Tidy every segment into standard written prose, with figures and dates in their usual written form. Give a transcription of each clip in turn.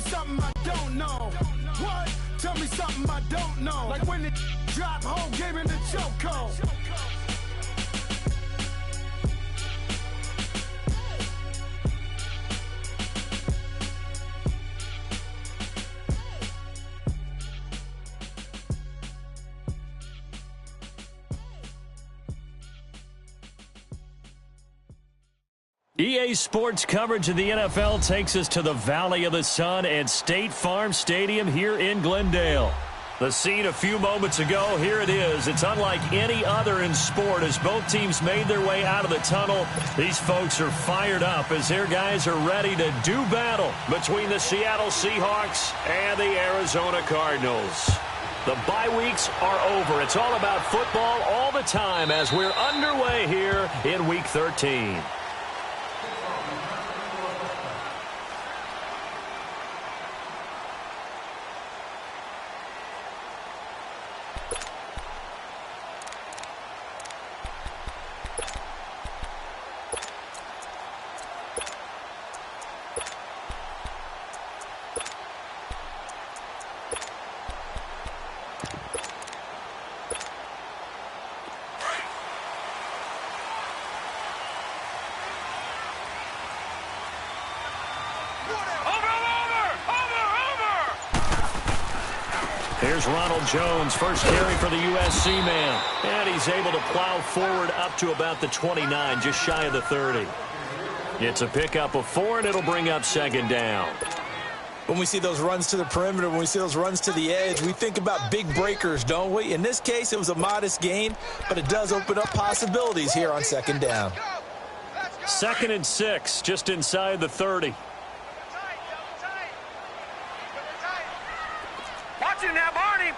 something I don't know. What? Tell me something I don't know. Like when it drop, whole game in the chokehold. EA Sports coverage of the NFL takes us to the Valley of the Sun and State Farm Stadium here in Glendale. The scene a few moments ago, here it is. It's unlike any other in sport as both teams made their way out of the tunnel. These folks are fired up as their guys are ready to do battle between the Seattle Seahawks and the Arizona Cardinals. The bye weeks are over. It's all about football all the time as we're underway here in Week 13. Here's Ronald Jones, first carry for the USC man. And he's able to plow forward up to about the 29, just shy of the 30. It's a pickup of 4, and it'll bring up second down. When we see those runs to the perimeter, when we see those runs to the edge, we think about big breakers, don't we? In this case, it was a modest gain, but it does open up possibilities here on second down. 2nd and 6, just inside the 30. Now, Barney!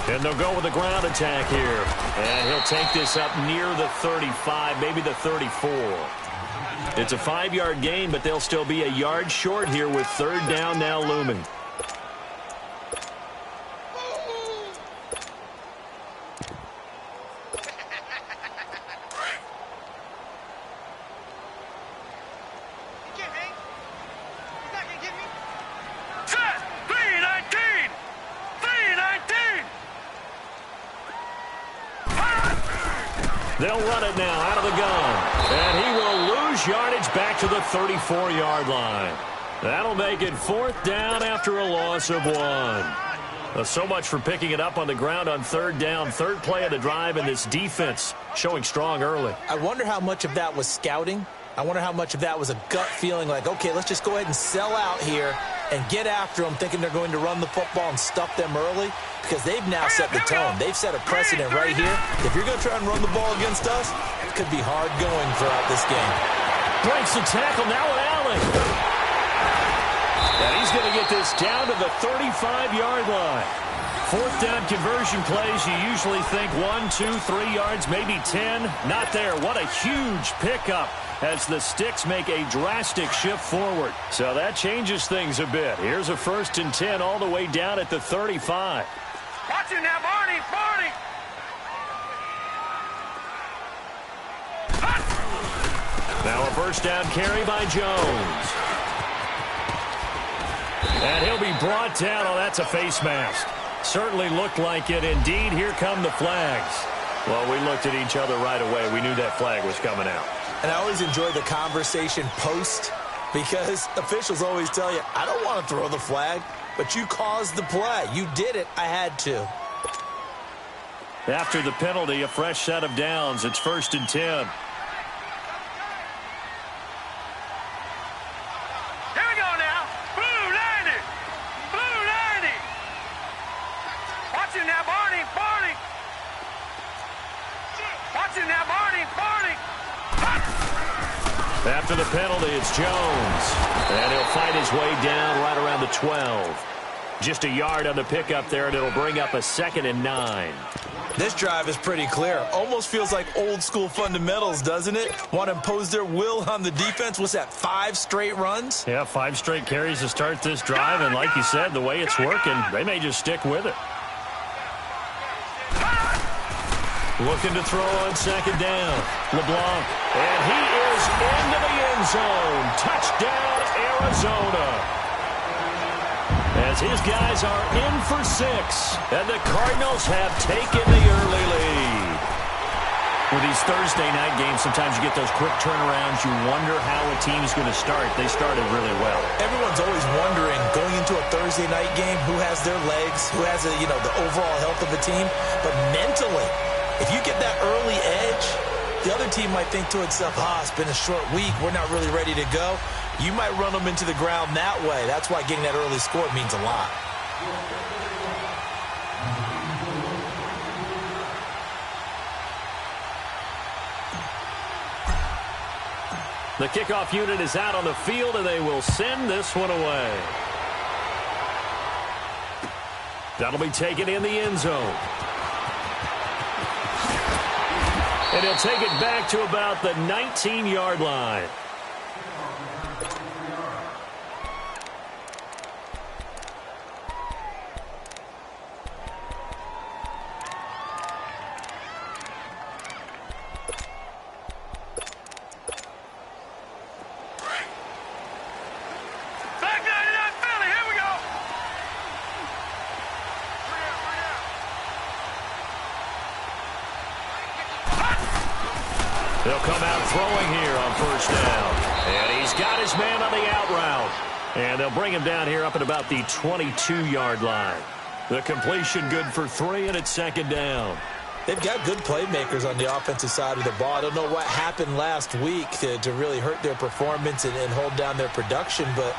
And they'll go with a ground attack here. And he'll take this up near the 35, maybe the 34. It's a 5-yard gain, but they'll still be a yard short here with third down now looming. They'll run it now out of the gun. And he will lose yardage back to the 34-yard line. That'll make it 4th down after a loss of 1. So much for picking it up on the ground on third down. Third play of the drive, and this defense showing strong early. I wonder how much of that was scouting. I wonder how much of that was a gut feeling like, okay, let's just go ahead and sell out here and get after them, thinking they're going to run the football and stuff them early, because they've now set the tone. They've set a precedent right here. If you're going to try and run the ball against us, it could be hard going throughout this game. Breaks the tackle now with Allen. And he's going to get this down to the 35-yard line. 4th down conversion plays, you usually think 1, 2, 3 yards, maybe 10. Not there. What a huge pickup as the Sticks make a drastic shift forward. So that changes things a bit. Here's a 1st and 10 all the way down at the 35. Watch it now, Barney! Now a first down carry by Jones. And he'll be brought down. Oh, that's a face mask. Certainly looked like it. Indeed, here come the flags. Well, we looked at each other right away. We knew that flag was coming out. And I always enjoy the conversation post, because officials always tell you, I don't want to throw the flag, but you caused the play. You did it. I had to. After the penalty, a fresh set of downs. It's 1st and 10. After the penalty, it's Jones. And he'll fight his way down right around the 12. Just a yard on the pickup there, and it'll bring up a 2nd and 9. This drive is pretty clear. Almost feels like old school fundamentals, doesn't it? Want to impose their will on the defense. What's that, 5 straight runs? Yeah, 5 straight carries to start this drive. And like you said, the way it's working, they may just stick with it. Looking to throw on second down. LeBlanc. And he is into the end zone. Touchdown, Arizona. As his guys are in for 6. And the Cardinals have taken the early lead. With these Thursday night games, sometimes you get those quick turnarounds. You wonder how a team's going to start. They started really well. Everyone's always wondering, going into a Thursday night game, who has their legs, who has the overall health of a team. But mentally, if you get that early edge, the other team might think to itself, it's been a short week. We're not really ready to go. You might run them into the ground that way. That's why getting that early score means a lot. The kickoff unit is out on the field, and they will send this one away. That'll be taken in the end zone. And he'll take it back to about the 19-yard line. They'll come out throwing here on first down. And he's got his man on the out route. And they'll bring him down here up at about the 22-yard line. The completion good for 3, and it's second down. They've got good playmakers on the offensive side of the ball. I don't know what happened last week to really hurt their performance and hold down their production, but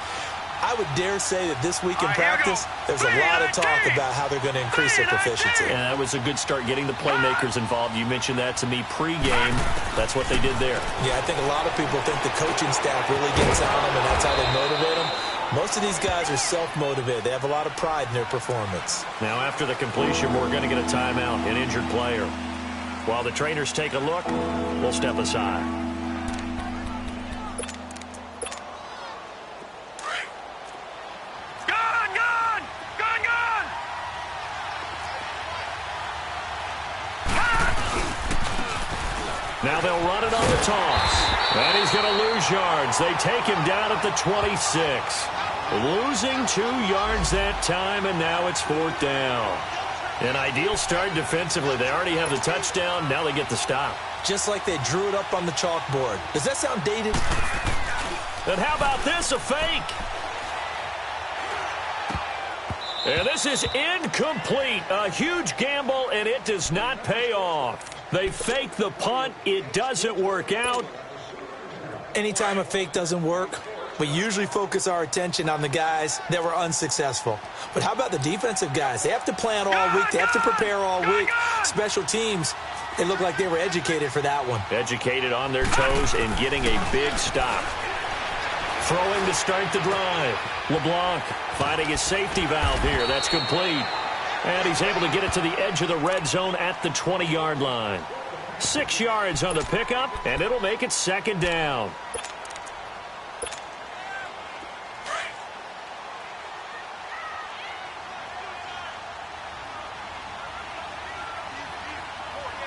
I would dare say that this week in practice, there's a lot of talk about how they're going to increase their proficiency. And that was a good start, getting the playmakers involved. You mentioned that to me pregame. That's what they did there. Yeah, I think a lot of people think the coaching staff really gets on them, and that's how they motivate them. Most of these guys are self-motivated. They have a lot of pride in their performance. Now, after the completion, we're going to get a timeout, an injured player. While the trainers take a look, we'll step aside. Now they'll run it on the toss. And he's going to lose yards. They take him down at the 26. Losing 2 yards that time, and now it's 4th down. An ideal start defensively. They already have the touchdown. Now they get the stop. Just like they drew it up on the chalkboard. Does that sound dated? And how about this, a fake? And this is incomplete. A huge gamble, and it does not pay off. They fake the punt. It doesn't work out. Anytime a fake doesn't work, we usually focus our attention on the guys that were unsuccessful. But how about the defensive guys? They have to plan all week. They have to prepare all week. Special teams, it looked like they were educated for that one. Educated on their toes and getting a big stop. Throwing to start the drive. LeBlanc finding his safety valve here. That's complete. And he's able to get it to the edge of the red zone at the 20-yard line. 6 yards on the pickup, and it'll make it second down.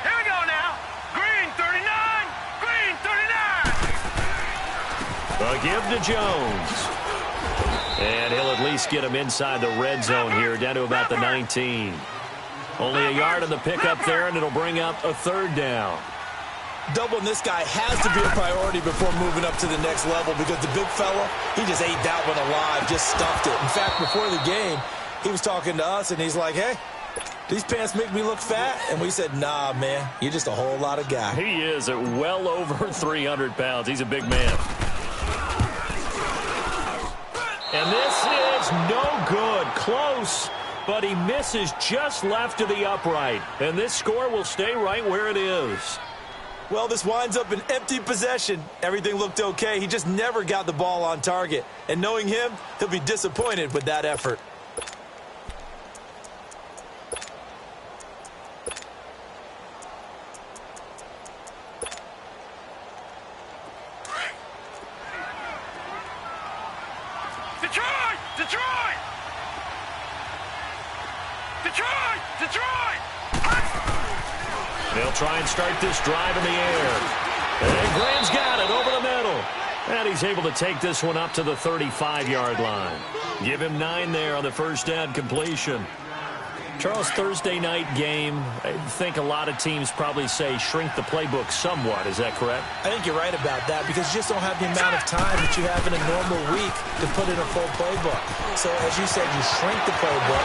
Here we go now. Green 39. Green 39. A give to Jones. And he'll at least get him inside the red zone here, down to about the 19. Only a yard on the pickup there, and it'll bring up a 3rd down. Doubling this guy has to be a priority before moving up to the next level, because the big fella, he just ate that one alive, just stuffed it. In fact, before the game, he was talking to us, and he's like, hey, these pants make me look fat? And we said, nah, man, you're just a whole lot of guy. He is at well over 300 pounds. He's a big man. And this is no good. Close, but he misses just left of the upright. And this score will stay right where it is. Well, this winds up an empty possession. Everything looked okay. He just never got the ball on target. And knowing him, he'll be disappointed with that effort. Detroit! Detroit! Detroit! Detroit! They'll try and start this drive in the air. And Graham's got it over the middle. And he's able to take this one up to the 35-yard line. Give him 9 there on the first down completion. Charles, Thursday night game, I think a lot of teams probably say shrink the playbook somewhat. Is that correct? I think you're right about that because you just don't have the amount of time that you have in a normal week to put in a full playbook. So, as you said, you shrink the playbook,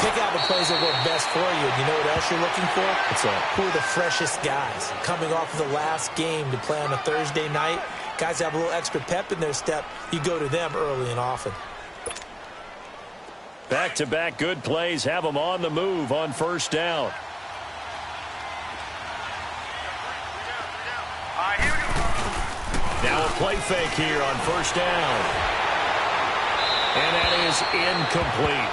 pick out the plays that work best for you. You know what else you're looking for? What's that? Who are the freshest guys? Coming off of the last game to play on a Thursday night, guys have a little extra pep in their step. You go to them early and often. Back-to-back good plays have them on the move on first down. Now a play fake here on first down. And that is incomplete.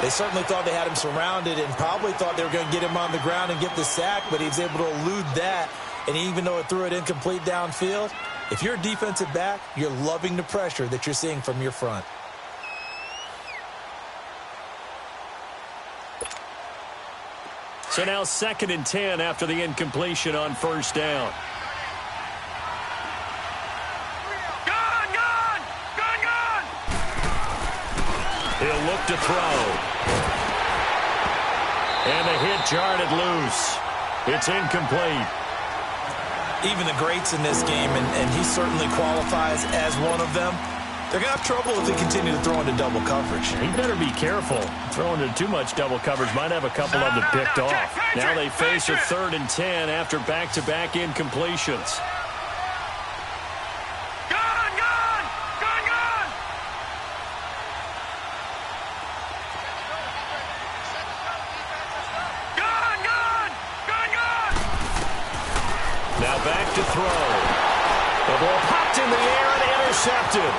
They certainly thought they had him surrounded and probably thought they were going to get him on the ground and get the sack, but he was able to elude that. And even though it threw it incomplete downfield, if you're a defensive back, you're loving the pressure that you're seeing from your front. So now 2nd and 10 after the incompletion on first down. Gun! He'll look to throw. And the hit jarred it loose. It's incomplete. Even the greats in this game, and he certainly qualifies as one of them, they're going to have trouble if they continue to throw into double coverage. He better be careful. Throwing into too much double coverage might have a couple of them picked off. Now they face a 3rd and 10 after back-to-back incompletions. Gun! Now back to throw. The ball popped in the air and intercepted.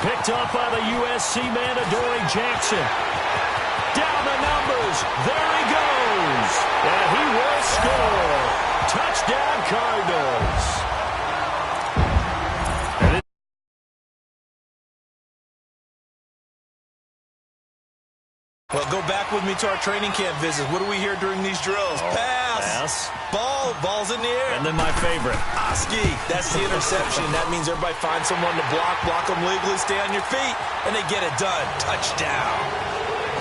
Picked up by the USC man, Adoree Jackson. Down the numbers. There he goes. And he will score. Touchdown, Cardinals. Well, go back with me to our training camp visits. What do we hear during these drills? Pass. Ball's in the air. And then my favorite. Oski. That's the interception. That means everybody finds someone to block them legally, stay on your feet, and they get it done. Touchdown.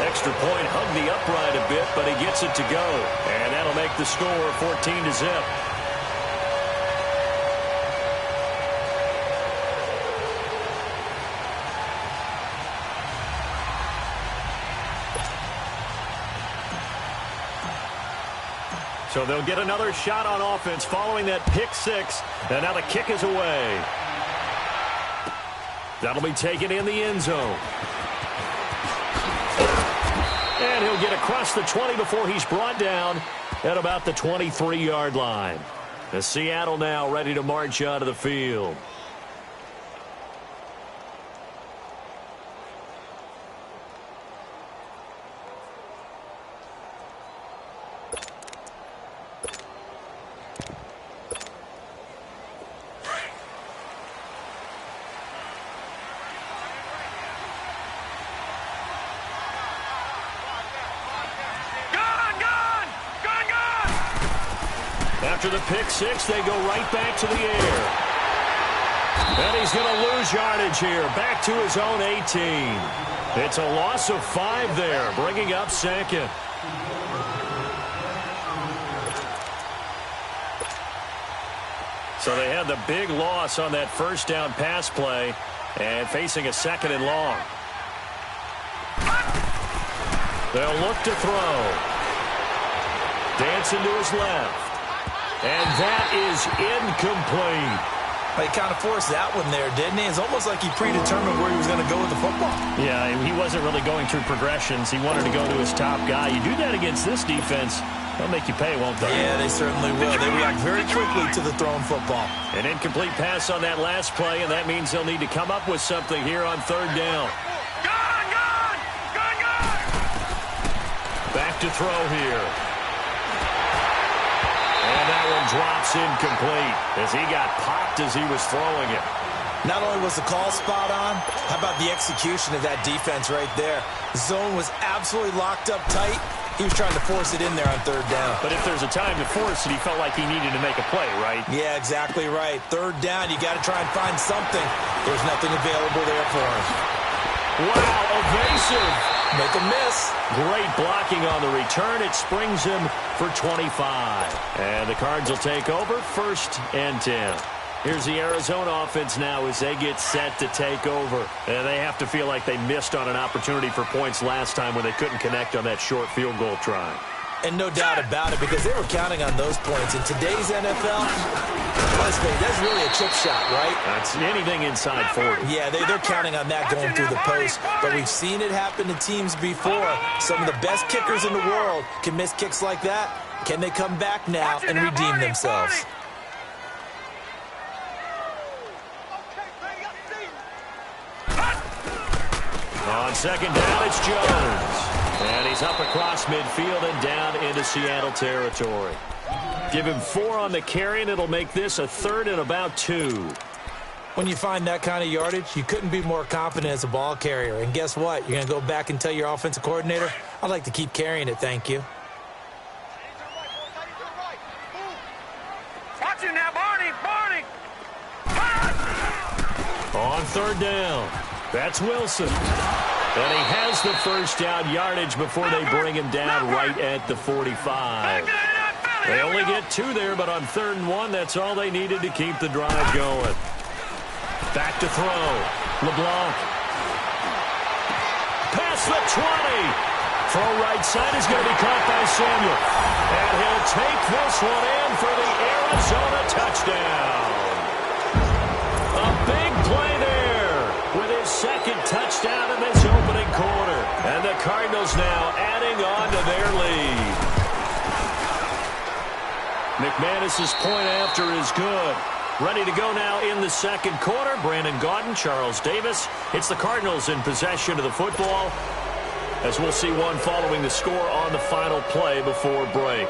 Extra point, hung the upright a bit, but he gets it to go. And that'll make the score 14-0. So they'll get another shot on offense following that pick six. And now the kick is away. That'll be taken in the end zone. And he'll get across the 20 before he's brought down at about the 23-yard line. As Seattle now ready to march out of the field. After the pick six, they go right back to the air. And he's going to lose yardage here. Back to his own 18. It's a loss of 5 there, bringing up second. So they had the big loss on that first down pass play and facing a 2nd and long. They'll look to throw. Dancing to his left. And that is incomplete. He kind of forced that one there, didn't he? It's almost like he predetermined where he was going to go with the football. Yeah, he wasn't really going through progressions. He wanted to go to his top guy. You do that against this defense, they'll make you pay, won't they? Yeah, they certainly will. They react very quickly to the thrown football. An incomplete pass on that last play, and that means they'll need to come up with something here on 3rd down. Gun! Back to throw here. And that one drops incomplete as he got popped as he was throwing it. Not only was the call spot on, how about the execution of that defense right there? The zone was absolutely locked up tight. He was trying to force it in there on third down. But if there's a time to force it, he felt like he needed to make a play, right? Yeah, exactly right. Third down, you got to try and find something. There's nothing available there for him. Wow, evasive. Make a miss. Great blocking on the return. It springs him for 25. And the Cards will take over 1st and 10. Here's the Arizona offense now as they get set to take over. And they have to feel like they missed on an opportunity for points last time when they couldn't connect on that short field goal try. And no doubt about it, because they were counting on those points. In today's NFL, let's face it, that's really a chip shot, right? That's anything inside 40. Yeah, they're counting on that going through the post. But we've seen it happen to teams before. Some of the best kickers in the world can miss kicks like that. Can they come back now and redeem themselves? On second down, it's Jones. And he's up across midfield and down into Seattle territory. Give him 4 on the carry, and it'll make this a 3rd and about 2. When you find that kind of yardage, you couldn't be more confident as a ball carrier. And guess what? You're going to go back and tell your offensive coordinator, I'd like to keep carrying it, thank you. Watch it now, Barney. On third down, that's Wilson. And he has the first down yardage before they bring him down right at the 45. They only get 2 there, but on 3rd and 1, that's all they needed to keep the drive going. Back to throw. LeBlanc. Past the 20. Throw right side is going to be caught by Samuel. And he'll take this one in for the Arizona touchdown. A big play there with his 2nd touchdown in this opening quarter. And the Cardinals now adding on to their lead. McManus's point after is good. Ready to go now in the 2nd quarter. Brandon Gaudin, Charles Davis. It's the Cardinals in possession of the football, as we'll see one following the score on the final play before break.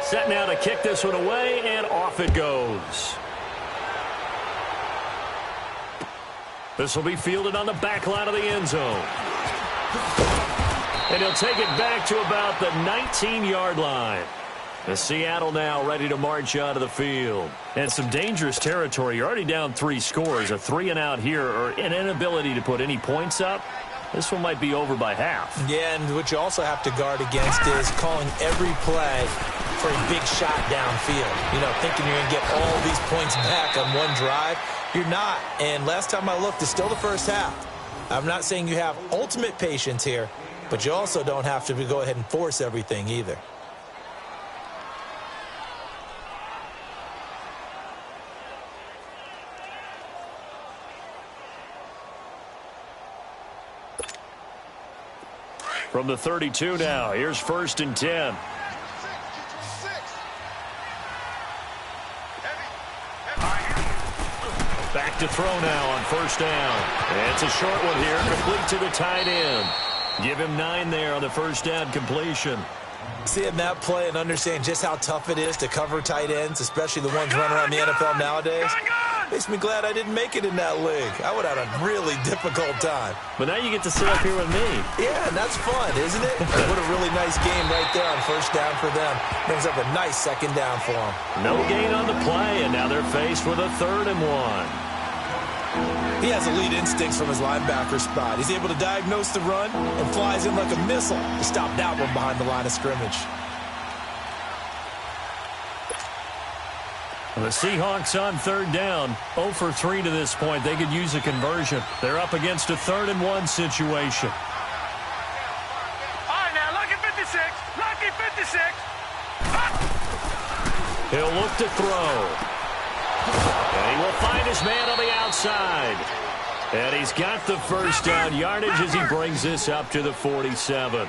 Set now to kick this one away, and off it goes. This will be fielded on the back line of the end zone. And he'll take it back to about the 19-yard line. The Seattle now ready to march out of the field. And some dangerous territory. You're already down 3 scores. A 3 and out here, or an inability to put any points up. This one might be over by half. Yeah, and what you also have to guard against is calling every play for a big shot downfield. You know, thinking you're going to get all these points back on one drive. You're not. And last time I looked, it's still the first half. I'm not saying you have ultimate patience here, but you also don't have to go ahead and force everything either. From the 32 now, here's 1st and 10. Back to throw now on 1st down. And it's a short one here, complete to the tight end. Give him 9 there on the 1st down completion. Seeing that play and understand just how tough it is to cover tight ends, especially the ones running around the NFL nowadays, makes me glad I didn't make it in that league. I would have had a really difficult time. But now you get to sit up here with me. Yeah, and that's fun, isn't it? What a really nice game right there on 1st down for them. Brings up a nice 2nd down for them. No gain on the play, and now they're faced with a 3rd and 1. He has elite instincts from his linebacker spot. He's able to diagnose the run and flies in like a missile to stop that one behind the line of scrimmage. The Seahawks on 3rd down, 0 for 3 to this point. They could use a conversion. They're up against a 3rd and 1 situation. All right, now, lucky 56. Lucky 56. He'll look to throw. And he will find his man on the outside. And he's got the 1st down yardage as he brings this up to the 47.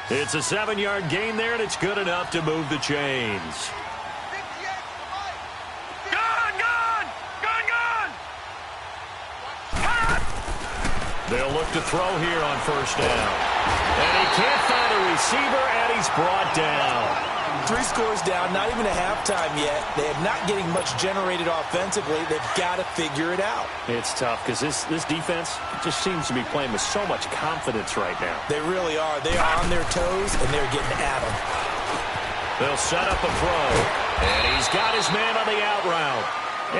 It's a 7-yard gain there, and it's good enough to move the chains. They'll look to throw here on 1st down. And he can't find a receiver, and he's brought down. 3 scores down, not even a halftime yet. They are not getting much generated offensively. They've got to figure it out. It's tough because this defense just seems to be playing with so much confidence right now. They really are. They are on their toes, and they're getting at them. They'll set up a throw, and he's got his man on the out route.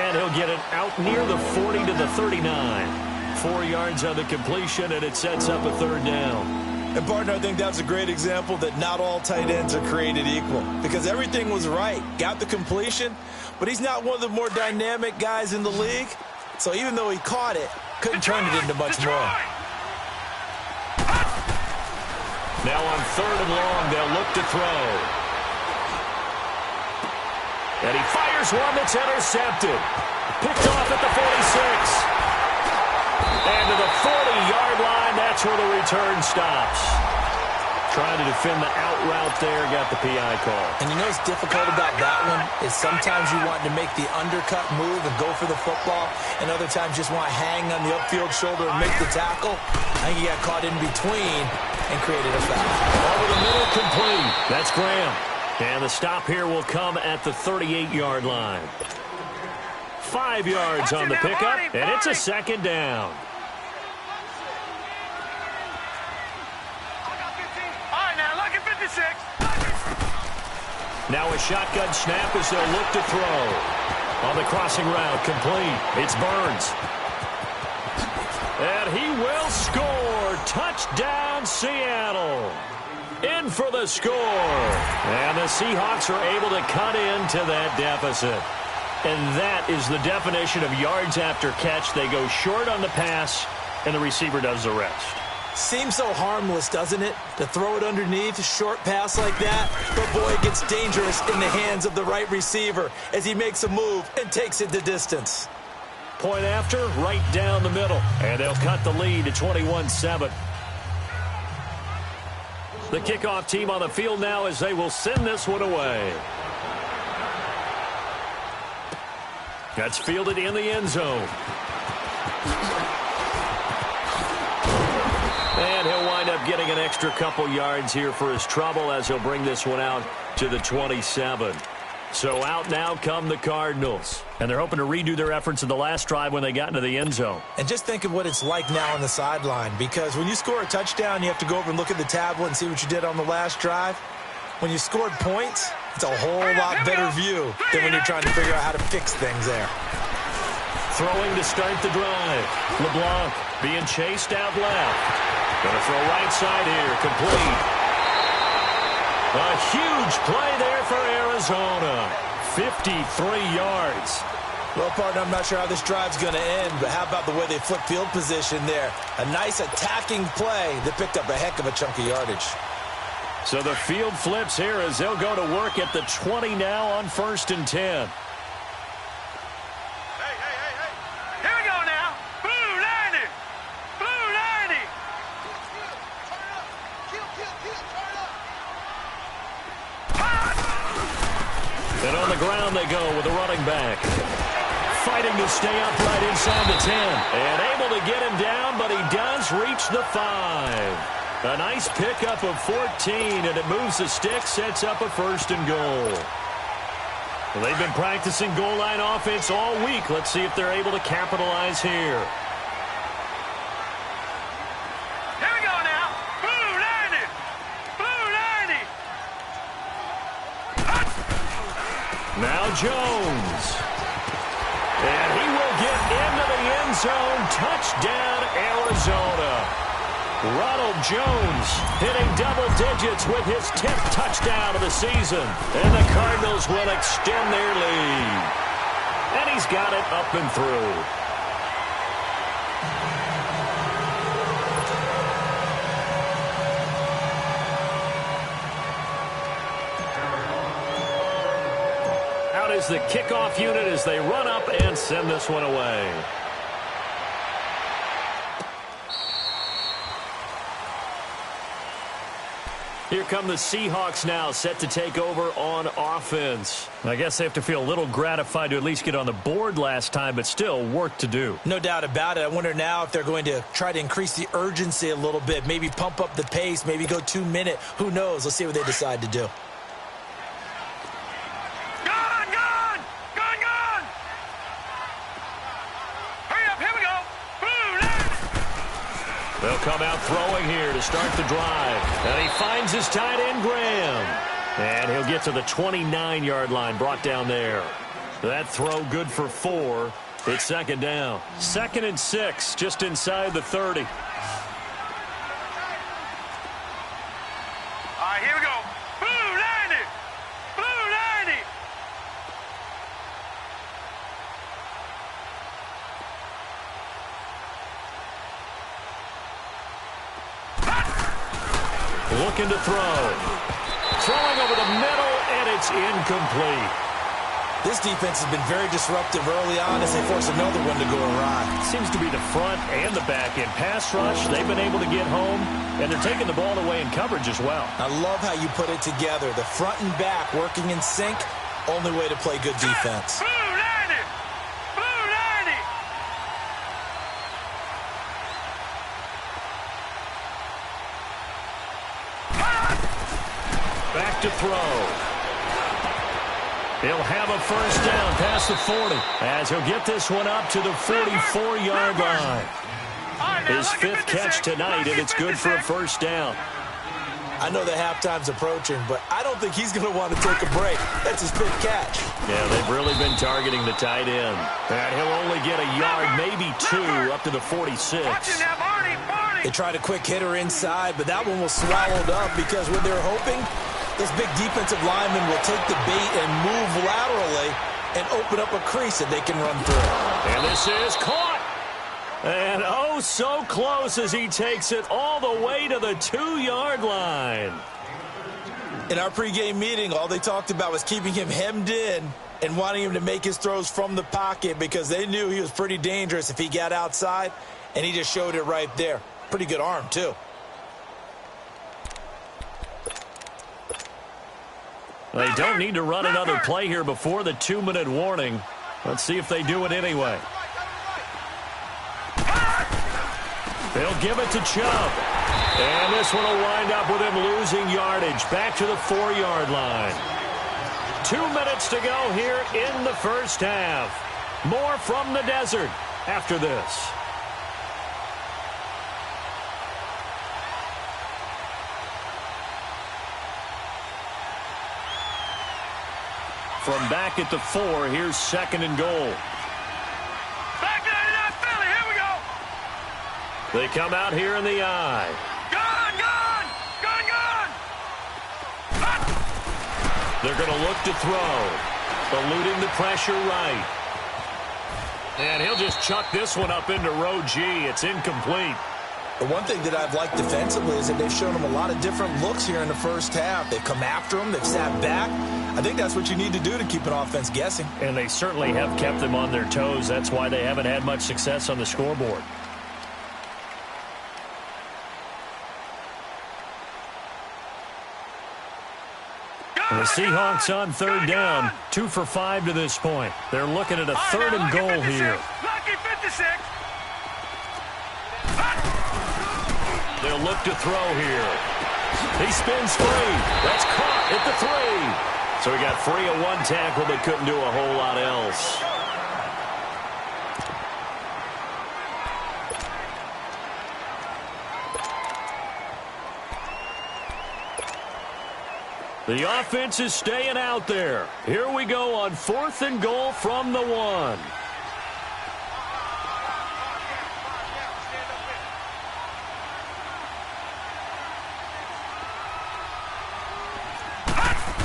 And he'll get it out near the 40 to the 39. 4 yards on the completion, and it sets up a 3rd down. And, partner, I think that's a great example that not all tight ends are created equal because everything was right. Got the completion, but he's not one of the more dynamic guys in the league. So even though he caught it, couldn't turn it into much more. Now on 3rd and long, they'll look to throw. And he fires one that's intercepted. Picked off at the 46. And to the 40-yard line, that's where the return stops. Trying to defend the out route there, got the PI call. And you know what's difficult about that one is sometimes you want to make the undercut move and go for the football, and other times just want to hang on the upfield shoulder and make the tackle. I think he got caught in between and created a foul. Over the middle, complete. That's Graham. And the stop here will come at the 38-yard line. 5 yards on the pickup, and it's a 2nd down. Now a shotgun snap as they'll look to throw. On the crossing route, complete. It's Burns. And he will score. Touchdown, Seattle. In for the score. And the Seahawks are able to cut into that deficit. And that is the definition of yards after catch. They go short on the pass, and the receiver does the rest. Seems so harmless, doesn't it? To throw it underneath, a short pass like that. But, boy, it gets dangerous in the hands of the right receiver as he makes a move and takes it the distance. Point after, right down the middle. And they'll cut the lead to 21-7. The kickoff team on the field now as they will send this one away. That's fielded in the end zone. And he'll wind up getting an extra couple yards here for his trouble as he'll bring this one out to the 27. So out now come the Cardinals. And they're hoping to redo their efforts in the last drive when they got into the end zone. And just think of what it's like now on the sideline, because when you score a touchdown, you have to go over and look at the tablet and see what you did on the last drive. When you scored points, it's a whole lot better view than when you're trying to figure out how to fix things there. Throwing to start the drive. LeBlanc being chased out left. Going to throw right side here. Complete. A huge play there for Arizona. 53 yards. Well, partner, I'm not sure how this drive's going to end, but how about the way they flip field position there? A nice attacking play that picked up a heck of a chunk of yardage. So the field flips here as they'll go to work at the 20 now on 1st and 10. Here we go now. Blue 90. Blue 90. And on the ground they go with a running back. Fighting to stay upright inside the 10. And able to get him down, but he does reach the 5. A nice pickup of 14, and it moves the stick, sets up a 1st and goal. Well, they've been practicing goal line offense all week. Let's see if they're able to capitalize here. Here we go now. Blue 90. Blue 90. Now Jones. And he will get into the end zone. Touchdown, Arizona. Ronald Jones hitting double digits with his 10th touchdown of the season. And the Cardinals will extend their lead. And he's got it up and through. Out is the kickoff unit as they run up and send this one away. Here come the Seahawks now, set to take over on offense. I guess they have to feel a little gratified to at least get on the board last time, but still work to do. No doubt about it. I wonder now if they're going to try to increase the urgency a little bit, maybe pump up the pace, maybe go 2 minute. Who knows? Let's see what they decide to do. They'll come out throwing here to start the drive. And he finds his tight end, Graham. And he'll get to the 29-yard line, brought down there. That throw good for 4. It's second down. 2nd and 6, just inside the 30. All right, here we go. Blue 90. Blue 90. Looking to throw. Throwing over the middle, and it's incomplete. This defense has been very disruptive early on as they force another one to go awry. Seems to be the front and the back end. Pass rush, they've been able to get home, and they're taking the ball away in coverage as well. I love how you put it together. The front and back working in sync, only way to play good defense. Blue 90. Blue 90. Back to throw. He'll have a first down past the 40 as he'll get this one up to the 44-yard line. His 5th catch tonight, and it's good for a first down. I know the halftime's approaching, but I don't think he's going to want to take a break. That's his 5th catch. Yeah, they've really been targeting the tight end. And he'll only get a yard, maybe 2, up to the 46. They tried a quick hitter inside, but that one was swallowed up because when they're hoping, this big defensive lineman will take the bait and move laterally and open up a crease that they can run through. And this is caught. And oh, so close as he takes it all the way to the 2-yard line. In our pregame meeting, all they talked about was keeping him hemmed in and wanting him to make his throws from the pocket because they knew he was pretty dangerous if he got outside, and he just showed it right there. Pretty good arm, too. They don't need to run another play here before the 2-minute warning. Let's see if they do it anyway. They'll give it to Chubb. And this one will wind up with him losing yardage back to the 4-yard line. 2 minutes to go here in the first half. More from the desert after this. From back at the 4, here's 2nd and goal. Back to 99 Philly, here we go. They come out here in the eye. Gun, gun, gun, gun. They're going to look to throw. Eluding the pressure right. And he'll just chuck this one up into row G. It's incomplete. The one thing that I've liked defensively is that they've shown him a lot of different looks here in the first half. They've come after him. They've sat back. I think that's what you need to do to keep an offense guessing. And they certainly have kept them on their toes. That's why they haven't had much success on the scoreboard. And the Seahawks on 3rd down, 2 for 5 to this point. They're looking at a 3rd and goal here. Lucky 56. They'll look to throw here. He spins free. That's caught at the 3. So he got free of one tackle, but couldn't do a whole lot else. The offense is staying out there. Here we go on 4th and goal from the 1.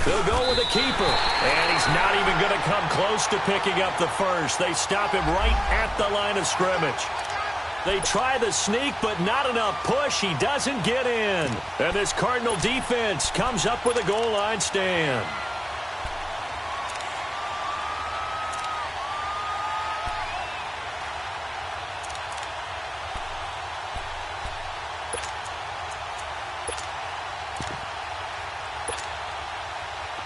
They'll go with the keeper. And he's not even going to come close to picking up the first. They stop him right at the line of scrimmage. They try the sneak, but not enough push. He doesn't get in. And this Cardinal defense comes up with a goal line stand.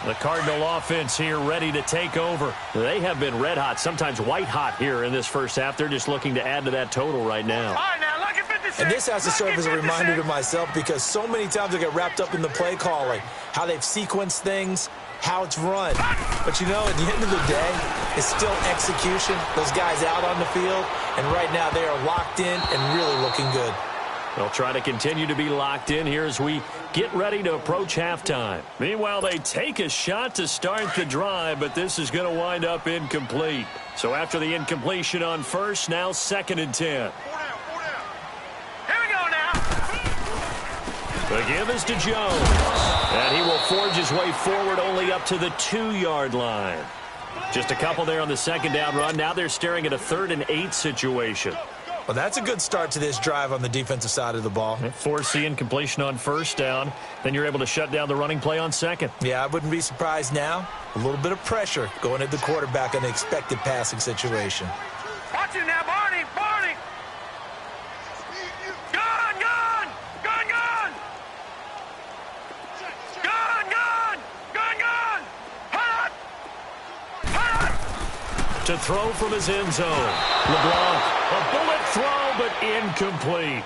The Cardinal offense here ready to take over. They have been red hot, sometimes white hot here in this first half. They're just looking to add to that total right now. All right, now, lucky 56. And this has to serve as a Lucky reminder to 56. myself because so many times I get wrapped up in the play calling, how they've sequenced things, how it's run. But, you know, at the end of the day, it's still execution. Those guys out on the field, and right now they are locked in and really looking good. They'll try to continue to be locked in here as we get ready to approach halftime. Meanwhile, they take a shot to start the drive, but this is going to wind up incomplete. So after the incompletion on first, now 2nd and 10. Here we go now. The give is to Jones. And he will forge his way forward only up to the 2-yard line. Just a couple there on the second down run. Now they're staring at a 3rd and 8 situation. Well, that's a good start to this drive on the defensive side of the ball. Force the incompletion on first down. Then you're able to shut down the running play on second. Yeah, I wouldn't be surprised now. A little bit of pressure going at the quarterback in an expected passing situation. Watch it now, Barney. Barney. Gun, gun. Gun, gun. Gun, gun. Gun, gun. Hot. Hot. To throw from his end zone. LeBlanc, a bullet throw, but incomplete.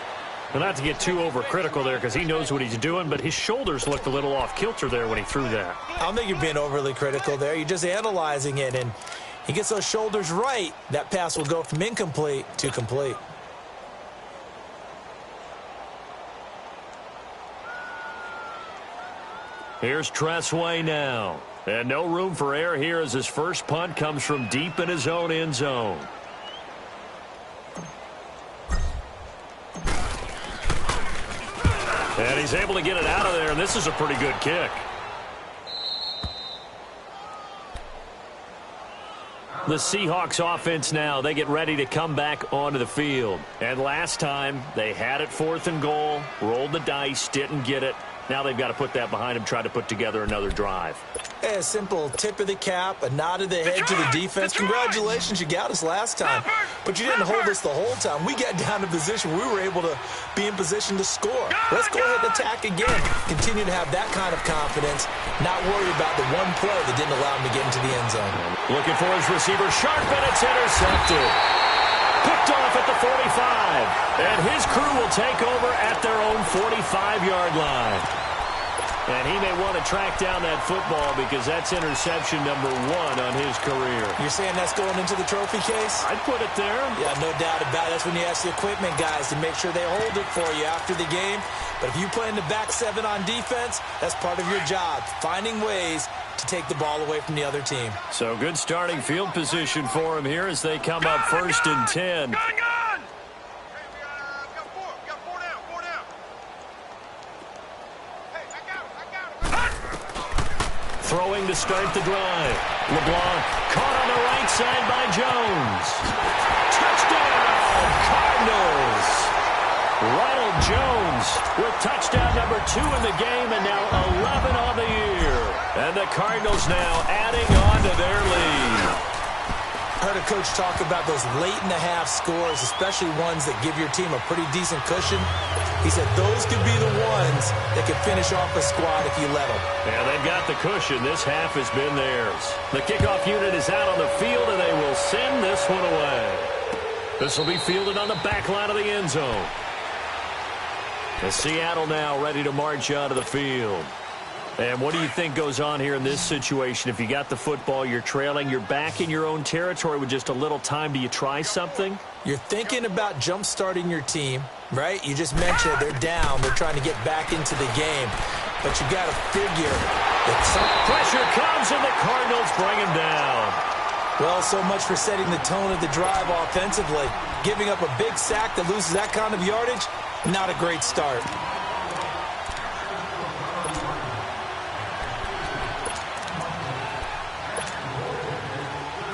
And not to get too overcritical there because he knows what he's doing, but his shoulders looked a little off kilter there when he threw that. I don't think you're being overly critical there. You're just analyzing it, and he gets those shoulders right. That pass will go from incomplete to complete. Here's Tressway now. And no room for error here as his first punt comes from deep in his own end zone. And he's able to get it out of there, and this is a pretty good kick. The Seahawks offense now, they get ready to come back onto the field. And last time, they had it 4th and goal, rolled the dice, didn't get it. Now they've got to put that behind them, try to put together another drive. A simple tip of the cap, a nod of the head to the defense. Congratulations, you got us last time. But you didn't hold us the whole time. We got down to position. We were able to be in position to score. Let's go ahead and attack again. Continue to have that kind of confidence. Not worry about the one play that didn't allow him to get into the end zone. Looking for his receiver, sharp, and it's intercepted. Picked off at the 45. And his crew will take over at their own 45-yard line. And he may want to track down that football because that's interception number 1 on his career. You're saying that's going into the trophy case? I'd put it there. Yeah, no doubt about it. That's when you ask the equipment guys to make sure they hold it for you after the game. But if you play in the back 7 on defense, that's part of your job, finding ways to take the ball away from the other team. So good starting field position for him here as they come up 1st and 10. Gun, gun. Throwing to start the drive. LeBlanc caught on the right side by Jones. Touchdown, Cardinals. Ronald Jones with touchdown number 2 in the game and now 11 on the year. And the Cardinals now adding on to their lead. Heard a coach talk about those late-in-the-half scores, especially ones that give your team a pretty decent cushion. He said those could be the ones that could finish off a squad if you let them. Yeah, they've got the cushion. This half has been theirs. The kickoff unit is out on the field, and they will send this one away. This will be fielded on the back line of the end zone. And Seattle now ready to march out of the field. And what do you think goes on here in this situation? If you got the football, you're trailing, you're back in your own territory with just a little time. Do you try something? You're thinking about jump-starting your team, right? You just mentioned they're down. They're trying to get back into the game. But you got to figure that some pressure comes, and the Cardinals bring him down. Well, so much for setting the tone of the drive offensively. Giving up a big sack that loses that kind of yardage, not a great start.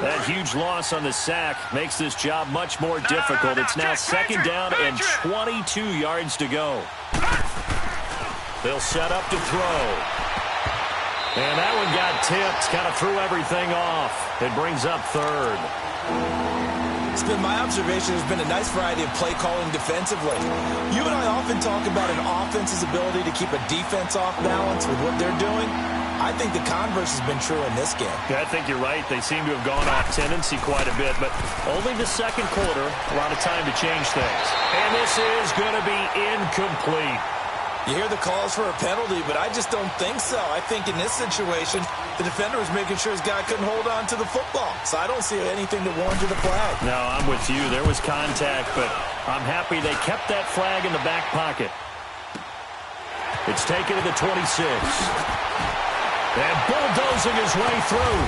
That huge loss on the sack makes this job much more difficult. It's now 2nd down and 22 yards to go. They'll set up to throw. And that one got tipped, kind of threw everything off. It brings up 3rd. It's been my observation there's been a nice variety of play calling defensively. You and I often talk about an offense's ability to keep a defense off balance with what they're doing. I think the converse has been true in this game. Yeah, I think you're right. They seem to have gone off tendency quite a bit, but only the second quarter, a lot of time to change things. And this is going to be incomplete. You hear the calls for a penalty, but I just don't think so. I think in this situation, the defender was making sure his guy couldn't hold on to the football. So I don't see anything that warranted a flag. No, I'm with you. There was contact, but I'm happy they kept that flag in the back pocket. It's taken to the 26. And bulldozing his way through.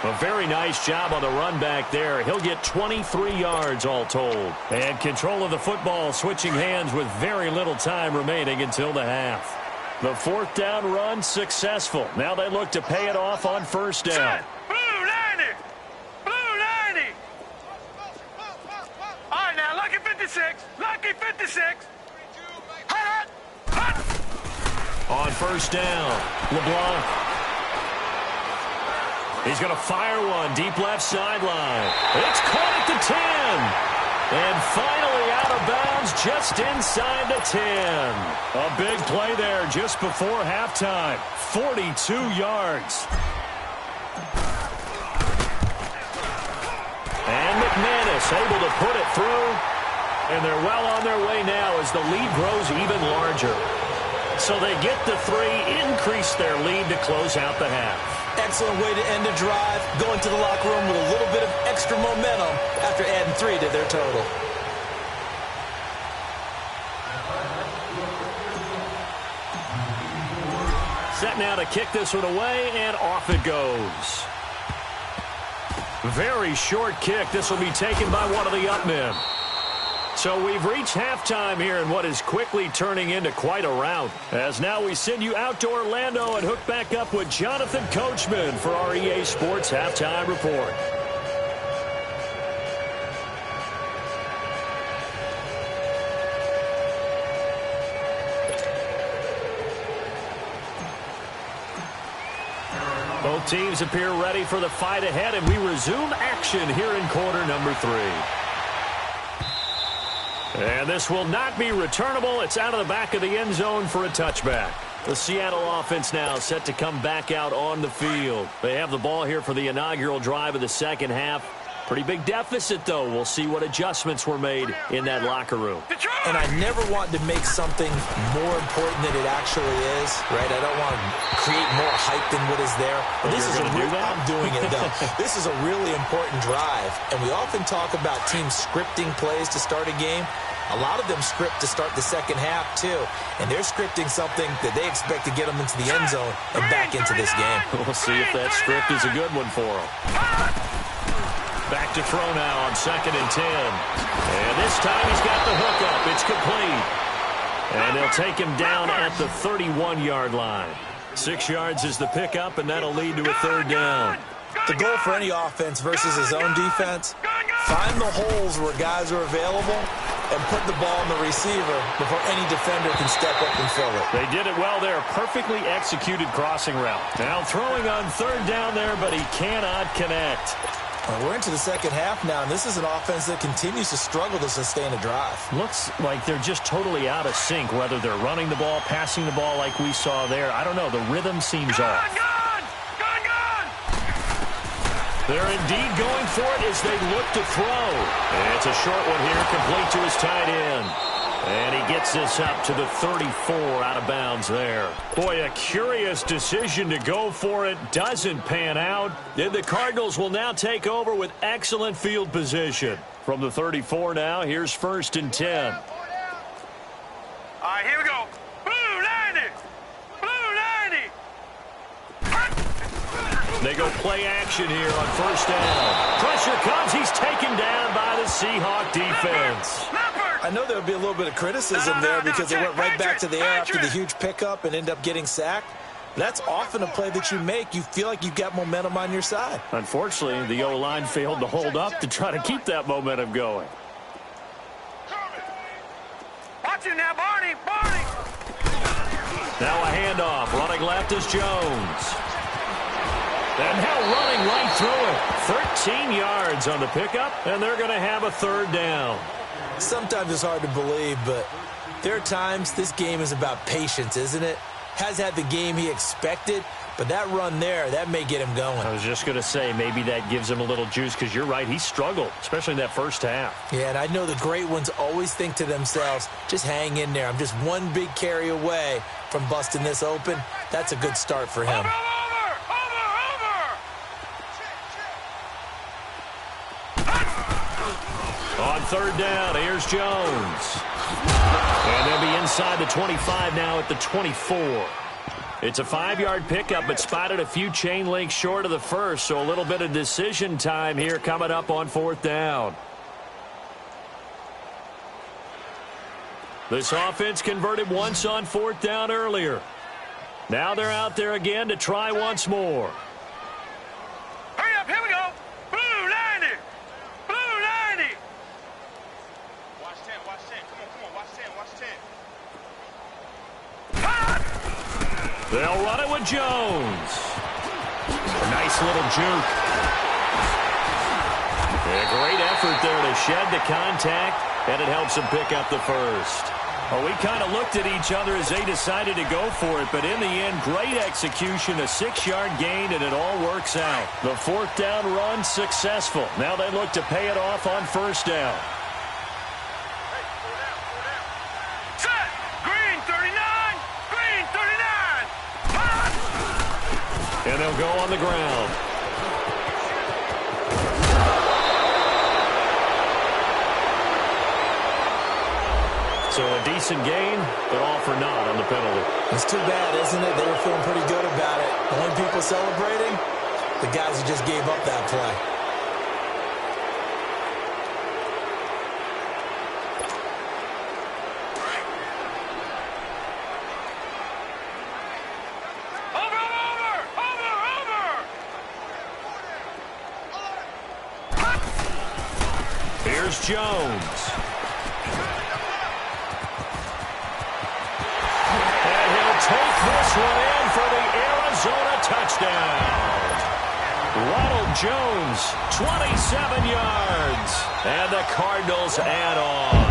A very nice job on the run back there. He'll get 23 yards all told. And control of the football switching hands with very little time remaining until the half. The fourth down run successful. Now they look to pay it off on first down. Blue 90! Blue 90! All right, now, lucky 56. Lucky 56. Hut, hut. On first down, LeBlanc. He's going to fire one deep left sideline. It's caught at the 10. And finally out of bounds just inside the 10. A big play there just before halftime. 42 yards. And McManus able to put it through. And they're well on their way now as the lead grows even larger. So they get the 3, increase their lead to close out the half. Excellent way to end the drive, going to the locker room with a little bit of extra momentum after adding 3 to their total. Set now to kick this one away, and off it goes. Very short kick. This will be taken by one of the up men. So we've reached halftime here in what is quickly turning into quite a rout. As now we send you out to Orlando and hook back up with Jonathan Coachman for our EA Sports Halftime Report. Both teams appear ready for the fight ahead, and we resume action here in quarter number 3. And this will not be returnable. It's out of the back of the end zone for a touchback. The Seattle offense now set to come back out on the field. They have the ball here for the inaugural drive of the second half. Pretty big deficit, though. We'll see what adjustments were made in that locker room. And I never want to make something more important than it actually is, right? I don't want to create more hype than what is there. But this is I'm doing it, though. This is a really important drive. And we often talk about teams scripting plays to start a game. A lot of them script to start the second half, too. And they're scripting something that they expect to get them into the end zone and back into this game. We'll see if that script is a good one for them. Back to throw now on 2nd and 10. And this time he's got the hookup. It's complete. And they'll take him down at the 31-yard line. 6 yards is the pickup, and that'll lead to a 3rd down. The goal for any offense versus his own defense, find the holes where guys are available and put the ball in the receiver before any defender can step up and fill it. They did it well there. Perfectly executed crossing route. Now throwing on 3rd down there, but he cannot connect. Well, we're into the second half now, and this is an offense that continues to struggle to sustain a drive. Looks like they're just totally out of sync, whether they're running the ball, passing the ball like we saw there. I don't know. The rhythm seems off. They're indeed going for it as they look to throw. And it's a short one here, complete to his tight end. And he gets this up to the 34, out of bounds there. Boy, a curious decision to go for it. Doesn't pan out. Then the Cardinals will now take over with excellent field position. From the 34 now, here's 1st and 10. All right, here we go. Blue 90! Blue 90! They go play action here on 1st down. Pressure comes. He's taken down by the Seahawk defense. I know there would be a little bit of criticism there because they went right back to the air after the huge pickup and end up getting sacked. That's often a play that you make. You feel like you've got momentum on your side. Unfortunately, the O-line failed to hold up to try to keep that momentum going. Watch it now, Barney! Barney! Now a handoff. Running left is Jones. And now running right through it. 13 yards on the pickup, and they're going to have a 3rd down. Sometimes it's hard to believe, but there are times this game is about patience, isn't it? has had the game he expected, but that run there, that may get him going. I was just going to say, maybe that gives him a little juice, because you're right, he struggled, especially in that first half. Yeah, and I know the great ones always think to themselves, just hang in there. I'm just one big carry away from busting this open. That's a good start for him. On third down, here's Jones. And they'll be inside the 25 now at the 24. It's a 5-yard pickup, but spotted a few chain links short of the first, so a little bit of decision time here coming up on fourth down. This offense converted once on fourth down earlier. Now they're out there again to try once more. Hurry up, here we go. Blue 90. Blue 90. Watch 10, watch 10. Come on, watch 10, watch 10. They'll run it with Jones. A nice little juke. A great effort there to shed the contact, and it helps him pick up the first. Well, we kind of looked at each other as they decided to go for it, but in the end, great execution, a 6-yard gain, and it all works out. The fourth down run successful. Now they look to pay it off on first down. Set. Green 39. Green 39. And they'll go on the ground. So a decent gain, but all for naught on the penalty. It's too bad, isn't it? They were feeling pretty good about it. The only people celebrating, the guys who just gave up that play. Here's Jones. Take this one in for the Arizona touchdown. Ronald Jones, 27 yards. And the Cardinals add on.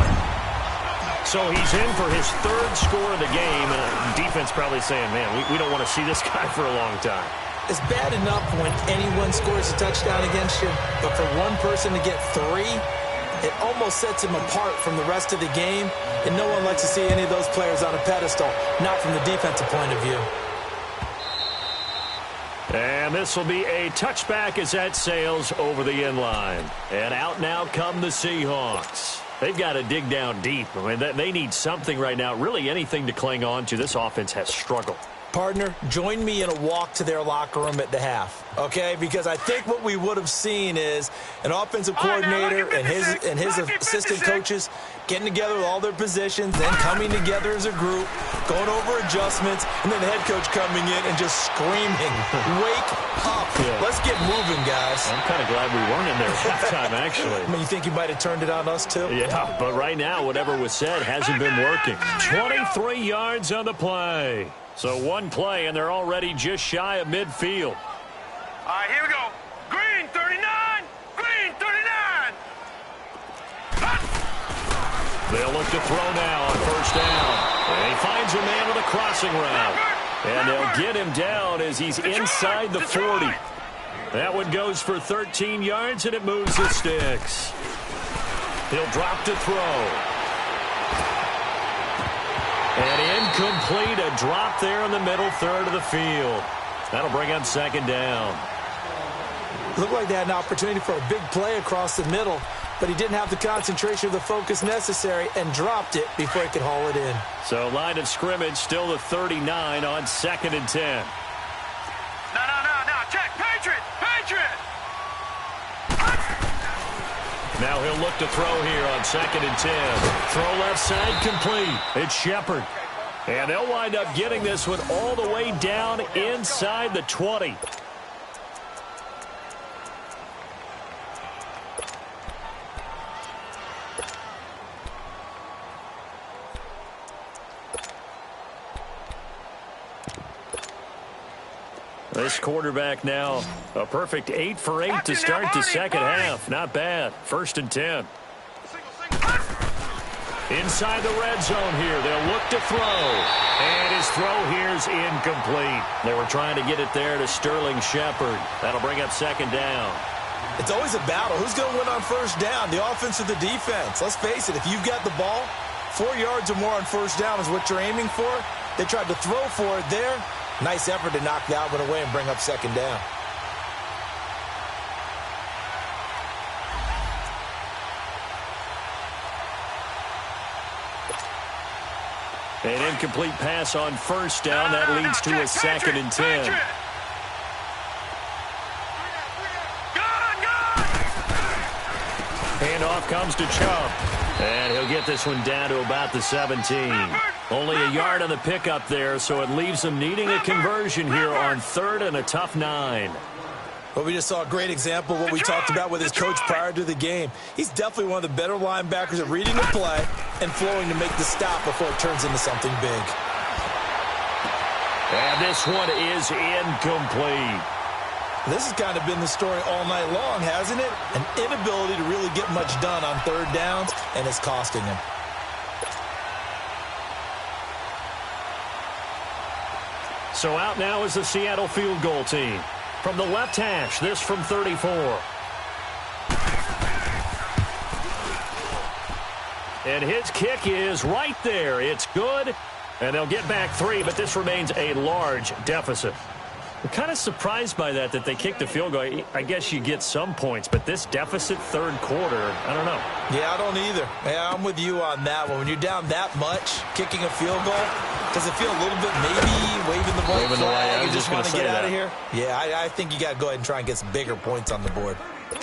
So he's in for his third score of the game. And defense probably saying, man, we don't want to see this guy for a long time. It's bad enough when anyone scores a touchdown against you, but for one person to get 3, it almost sets him apart from the rest of the game, and no one likes to see any of those players on a pedestal, not from the defensive point of view. And this will be a touchback as that sails over the end line. And out now come the Seahawks. They've got to dig down deep. I mean, they need something right now, really anything to cling on to. This offense has struggled. Partner, join me in a walk to their locker room at the half, okay? Because I think what we would have seen is an offensive coordinator and his assistant coaches getting together with all their positions, then coming together as a group, going over adjustments, and then the head coach coming in and just screaming, wake up. Yeah. Let's get moving, guys. I'm kind of glad we weren't in there at halftime, actually. I mean, you think you might have turned it on us, too? Yeah, but right now, whatever was said hasn't been working. 23 yards on the play. So one play, and they're already just shy of midfield. All right, here we go. Green 39. Green 39. They'll look to throw now on first down. And he finds a man with a crossing route. And they'll get him down as he's inside the 40. That one goes for 13 yards, and it moves the sticks. He'll drop to throw. And incomplete, a drop there in the middle third of the field. That'll bring up second down. Looked like they had an opportunity for a big play across the middle, but he didn't have the concentration or the focus necessary and dropped it before he could haul it in. So line of scrimmage still the 39 on 2nd and 10. No. Check. Patriot. Now he'll look to throw here on 2nd and 10. Throw left side complete. It's Shepard. And they'll wind up getting this one all the way down inside the 20. This quarterback now a perfect 8 for 8 to start the second half. Not bad. 1st and 10. Inside the red zone here. They'll look to throw. And his throw here's incomplete. They were trying to get it there to Sterling Shepard. That'll bring up second down. It's always a battle. Who's going to win on first down, the offense or the defense? Let's face it, if you've got the ball, 4 yards or more on first down is what you're aiming for. They tried to throw for it there. Nice effort to knock that one away and bring up second down. An incomplete pass on first down. That leads to a 2nd and 10. Handoff comes to Chubb. And he'll get this one down to about the 17. Only a yard on the pickup there, so it leaves them needing a conversion here on 3rd and a tough 9. Well, we just saw a great example of what we talked about with his coach prior to the game. He's definitely one of the better linebackers at reading the play and flowing to make the stop before it turns into something big. And this one is incomplete. This has kind of been the story all night long, hasn't it? An inability to really get much done on 3rd downs, and it's costing him. So out now is the Seattle field goal team. From the left hash, this from 34. And his kick is right there. It's good, and they'll get back 3, but this remains a large deficit. I'm kind of surprised by that they kicked the field goal. I guess you get some points, but this deficit 3rd quarter, I don't know. Yeah, I don't either. Yeah, I'm with you on that one. When you're down that much, kicking a field goal, does it feel a little bit maybe waving the white flag? You just want to get out of here? Yeah, I think you got to go ahead and try and get some bigger points on the board.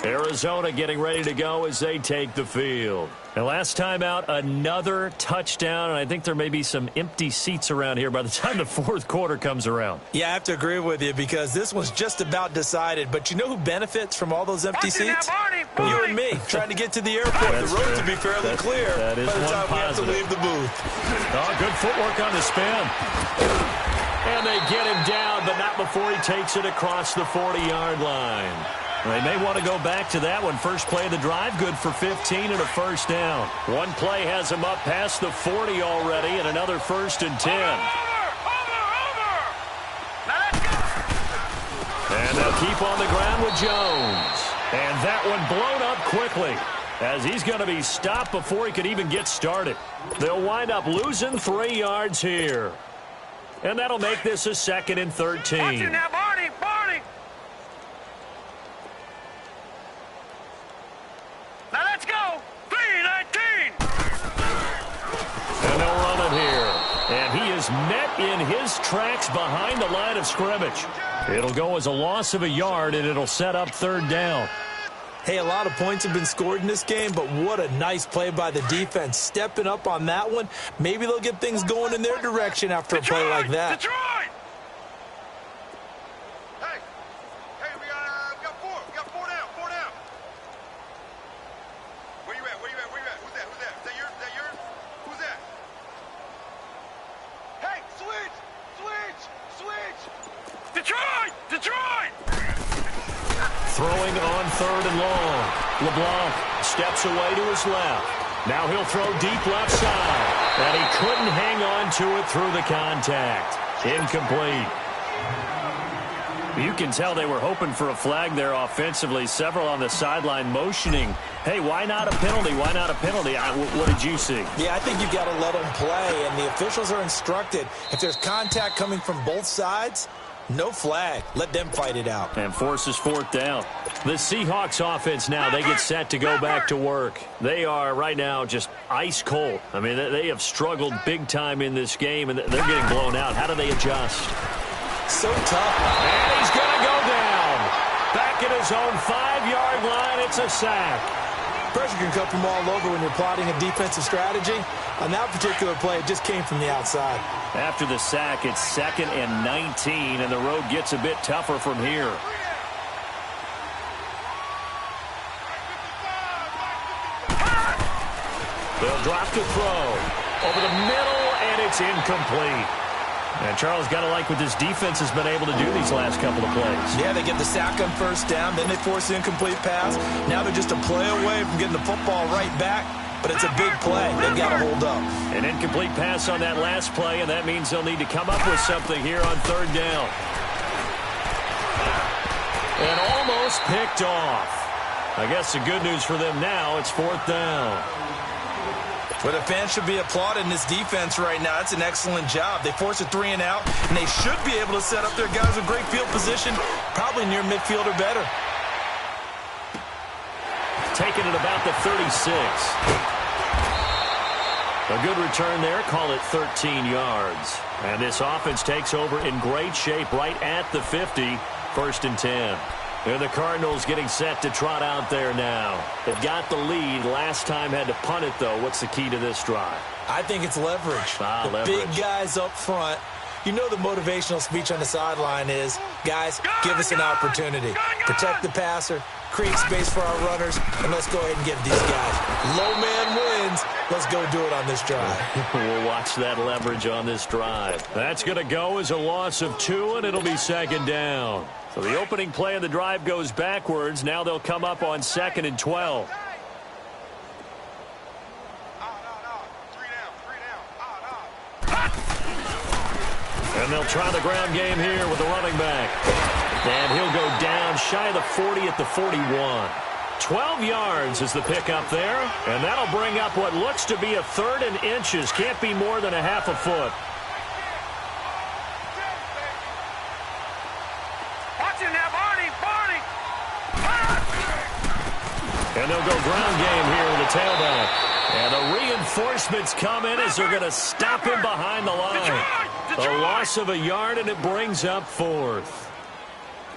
Arizona getting ready to go as they take the field. And last time out, another touchdown, and I think there may be some empty seats around here by the time the 4th quarter comes around. Yeah, I have to agree with you because this one's just about decided. But you know who benefits from all those empty seats? You and me, trying to get to the airport. The road to be fairly clear that is by the time positive. we have to leave the booth. Oh, good footwork on the spin. And they get him down, but not before he takes it across the 40-yard line. They may want to go back to that one. First play of the drive, good for 15 and a first down. One play has him up past the 40 already, and another 1st and 10. And they'll keep on the ground with Jones. And that one blown up quickly, as he's going to be stopped before he could even get started. They'll wind up losing 3 yards here. And that'll make this a 2nd and 13. Now let's go. 3-19. And they'll run it here. And he is met in his tracks behind the line of scrimmage. It'll go as a loss of a yard, and it'll set up 3rd down. Hey, a lot of points have been scored in this game, but what a nice play by the defense. Stepping up on that one. Maybe they'll get things going in their direction after a play like that. Detroit! Hey, we got 4. We got 4 down. 4 down. Where you at? Who's that? Is that yours? Who's that? Hey, switch! Detroit! Throwing on 3rd and long. LeBlanc steps away to his left. Now he'll throw deep left side. And he couldn't hang on to it through the contact. Incomplete. You can tell they were hoping for a flag there offensively. Several on the sideline motioning. Hey, why not a penalty? Why not a penalty? What did you see? Yeah, I think you've got to let them play, and the officials are instructed. If there's contact coming from both sides, no flag. Let them fight it out. And forces 4th down. The Seahawks offense now, they get set to go back to work. They are right now just ice cold. I mean, they have struggled big time in this game, and they're getting blown out. How do they adjust? So tough. And he's going to go down. Back at his own 5-yard line, it's a sack. Pressure can come from all over when you're plotting a defensive strategy. On that particular play, it just came from the outside. After the sack, it's 2nd and 19, and the road gets a bit tougher from here. They'll drop to throw. Over the middle, and it's incomplete. And Charles, got to like what this defense has been able to do these last couple of plays. Yeah, they get the sack on first down, then they force the incomplete pass. Now they're just a play away from getting the football right back. but it's a big play. They've got to hold up. An incomplete pass on that last play, and that means they'll need to come up with something here on third down. And almost picked off. I guess the good news for them now, it's fourth down. But the fans should be applauding this defense right now. That's an excellent job. They force a 3-and-out, and they should be able to set up their guys with great field position, probably near midfield or better. Taking it about the 36. A good return there. Call it 13 yards. And this offense takes over in great shape right at the 50. First and 10. And the Cardinals getting set to trot out there now. They've got the lead. Last time had to punt it, though. What's the key to this drive? I think it's leverage. Leverage. Big guys up front. You know the motivational speech on the sideline is, guys, give us an opportunity. Protect the passer, create space for our runners, and let's go ahead and give these guys. Low man wins. Let's go do it on this drive. We'll watch that leverage on this drive. That's going to go as a loss of 2, and it'll be second down. So the opening play of the drive goes backwards. Now they'll come up on 2nd and 12. And they'll try the ground game here with the running back. And he'll go down shy of the 40 at the 41. 12 yards is the pickup there. And that'll bring up what looks to be a 3rd and inches. Can't be more than a half a foot. And they'll go ground game here with the tailback. And the reinforcements come in as they're going to stop him behind the line. A loss of a yard, and it brings up 4th.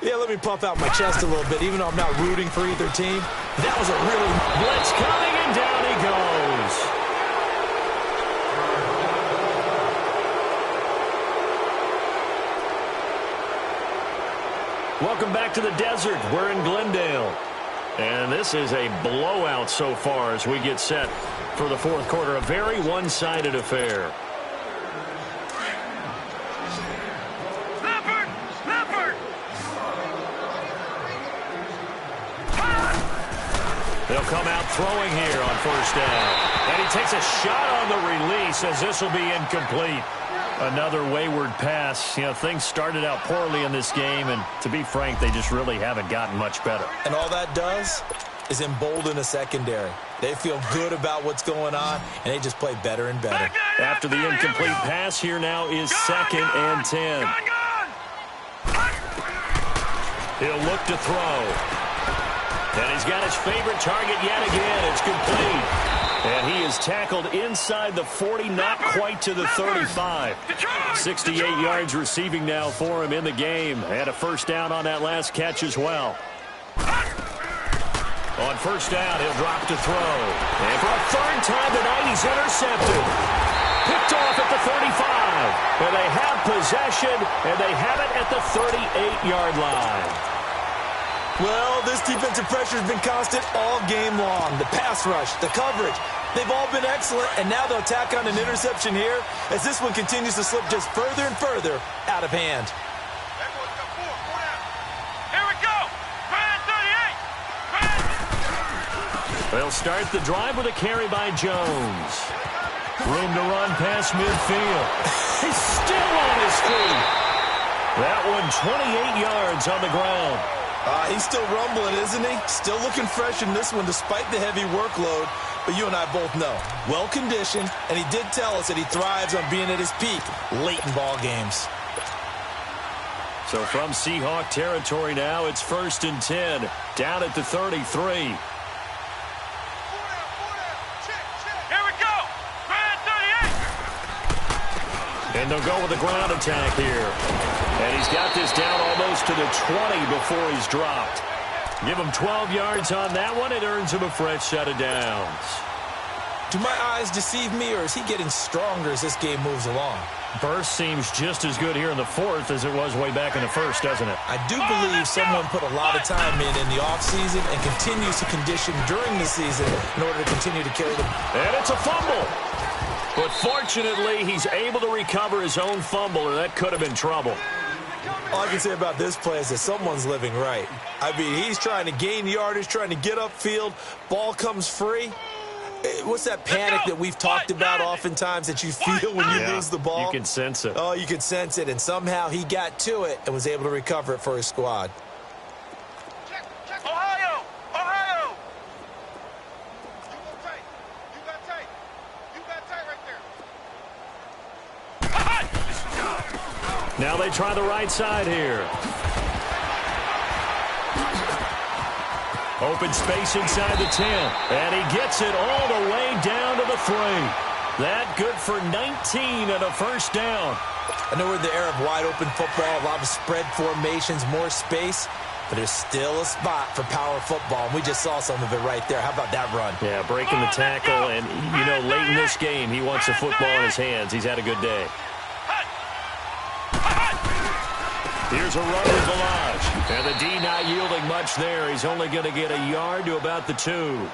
Yeah, let me puff out my chest a little bit, even though I'm not rooting for either team. That was a really... Blitz coming, and down he goes. Welcome back to the desert. We're in Glendale. And this is a blowout so far as we get set for the fourth quarter. A very one-sided affair. They'll come out throwing here on first down. And he takes a shot on the release as this will be incomplete. Another wayward pass. You know, things started out poorly in this game, and to be frank, they just really haven't gotten much better. And all that does is embolden a secondary. They feel good about what's going on, and they just play better and better. After the incomplete pass, here now is 2nd and 10. He'll look to throw. And he's got his favorite target yet again. It's complete. And he is tackled inside the 40, not quite to the 35. 68 yards receiving now for him in the game. And a first down on that last catch as well. On first down, he'll drop to throw. And for a 3rd time tonight, he's intercepted. Picked off at the 35. And they have possession, and they have it at the 38-yard line. Well, this defensive pressure has been constant all game long. The pass rush, the coverage, they've all been excellent, and now they'll tack on an interception here as this one continues to slip just further and further out of hand. Here we go. 38. They'll start the drive with a carry by Jones. Room to run past midfield. He's still on his feet. That one 28 yards on the ground. He's still rumbling, isn't he? Still looking fresh in this one despite the heavy workload. But you and I both know, well-conditioned, and he did tell us that he thrives on being at his peak late in ball games. So from Seahawk territory now, it's 1st and 10, down at the 33. And they'll go with a ground attack here. And he's got this down almost to the 20 before he's dropped. Give him 12 yards on that one. It earns him a fresh set of downs. Do my eyes deceive me, or is he getting stronger as this game moves along? Burst seems just as good here in the 4th as it was way back in the 1st, doesn't it? I do believe someone put a lot of time in the offseason and continues to condition during the season in order to continue to carry them. And it's a fumble. But fortunately, he's able to recover his own fumble, or that could have been trouble. All I can say about this play is that someone's living right. I mean, he's trying to gain yardage, trying to get upfield. Ball comes free. What's that panic that we've talked about oftentimes that you feel when you lose the ball? You can sense it. Oh, you can sense it, and somehow he got to it and was able to recover it for his squad. Ohio! Ohio! You go tight. You got tight. You got tight right there. Now they try the right side here. Open space inside the 10. And he gets it all the way down to the 3. That good for 19 and a first down. I know we're in the era of wide-open football, a lot of spread formations, more space, but there's still a spot for power football, and we just saw some of it right there. How about that run? Yeah, breaking the tackle, and, you know, late in this game, he wants the football in his hands. He's had a good day. Here's a run with Velage. And the D not yielding much there. He's only going to get a yard to about the 2.